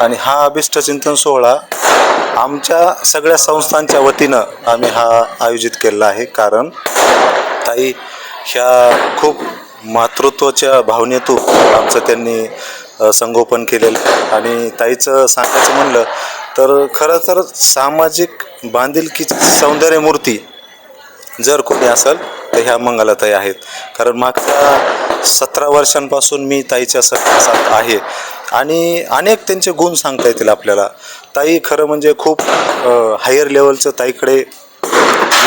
आणि हा अभिष्ट चिंतन सोहळा आमच्या सगळ्या संस्थांच्या वतीनं आम्ही हा आयोजित केलेला आहे. कारण ताई ह्या खूप मातृत्वाच्या भावनेतून आमचं त्यांनी संगोपन केलेलं. आणि ताईचं सांगायचं म्हणलं तर खरं तर सामाजिक बांधिलकीची सौंदर्यमूर्ती जर कोणी असेल तर ह्या मंगलाताई आहेत. कारण मागच्या 17 वर्षांपासून मी ताईच्या सहवासात आहे आणि अनेक त्यांचे गुण सांगता येतील आपल्याला. ताई खरं म्हणजे खूप हायर लेवलचं ताईकडे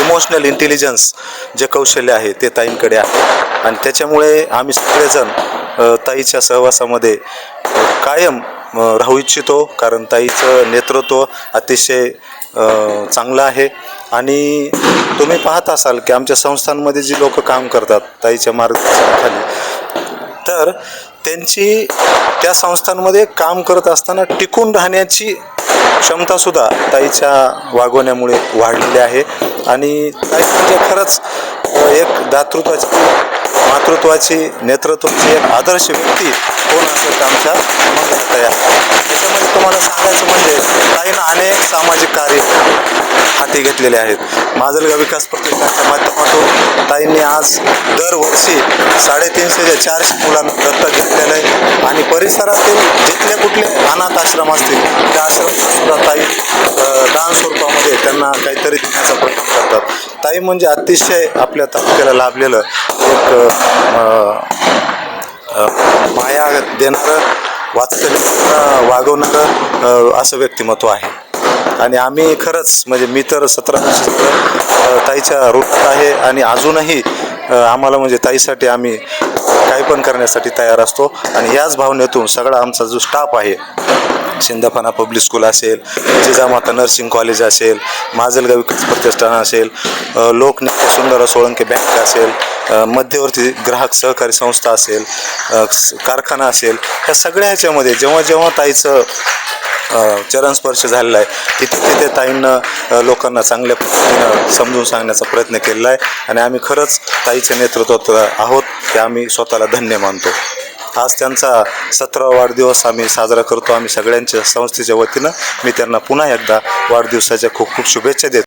इमोशनल इंटेलिजन्स जे कौशल्य आहे ते ताईंकडे आहे. आणि त्याच्यामुळे आम्ही सगळेजण ताईच्या सहवासामध्ये कायम राहू इच्छितो. कारण ताईचं नेतृत्व अतिशय चांगलं आहे. आणि तुम्ही पाहत असाल की आमच्या संस्थांमध्ये जी लोक काम करतात ताईच्या मार्गदर्शनाखाली, तर त्यांची त्या संस्थांमध्ये काम करत असताना टिकून राहण्याची क्षमतासुद्धा ताईच्या वागवण्यामुळे वाढलेली आहे. आणि ताई म्हणजे खरंच एक दातृत्वाची, मातृत्वाची, नेतृत्वाची एक आदर्श व्यक्ती कोण असेल तर आमच्या मंगलाताई आहे. त्याच्यामध्ये तुम्हाला सांगायचं म्हणजे ताईनं अनेक सामाजिक कार्य हाती घेतलेले आहेत. माजलगाव विकास प्रतिष्ठानच्या माध्यमातून ताईंनी आज दरवर्षी 350 ते 400 मुलांना दत्तक घेतलेलं आहे. आणि परिसरातील जिथले कुठले अनाथ आश्रम असतील त्या आश्रमात ताई दान स्वरूपामध्ये त्यांना काहीतरी देण्याचा प्रयत्न करतात. ताई म्हणजे अतिशय आपल्या तालुक्याला लाभलेलं एक माया देणारं, वात्सल्य वागवणारं असं व्यक्तिमत्व आहे. आणि आम्ही खरंच म्हणजे मी तर 17 वर्ष ताईच्या रूपात आहे आणि अजूनही आम्हाला म्हणजे ताईसाठी आम्ही काही पण करण्यासाठी तयार असतो. आणि याच भावनेतून सगळा आमचा जो स्टाफ आहे, शिंदफाना पब्लिक स्कूल असेल, जिजामाता नर्सिंग कॉलेज असेल, माजलगाव विकास प्रतिष्ठान असेल, लोकनित्य सुंदर सोळंके बँक असेल, मध्यवर्ती ग्राहक सहकारी संस्था असेल, कारखाना असेल, ह्या सगळ्या ह्याच्यामध्ये जेव्हा जेव्हा ताईचं चरणस्पर्श झालेला आहे तिथे तिथे ताईंनं लोकांना चांगल्या पद्धतीनं समजून सांगण्याचा प्रयत्न केलेला आहे. आणि आम्ही खरंच ताईच्या नेतृत्वात आहोत हे आम्ही स्वतःला धन्य मानतो. आज त्यांचा 17वा वाढदिवस आम्ही साजरा करतो. आम्ही सगळ्यांच्या संस्थेच्या वतीनं मी त्यांना पुन्हा एकदा वाढदिवसाच्या खूप खूप शुभेच्छा देतो.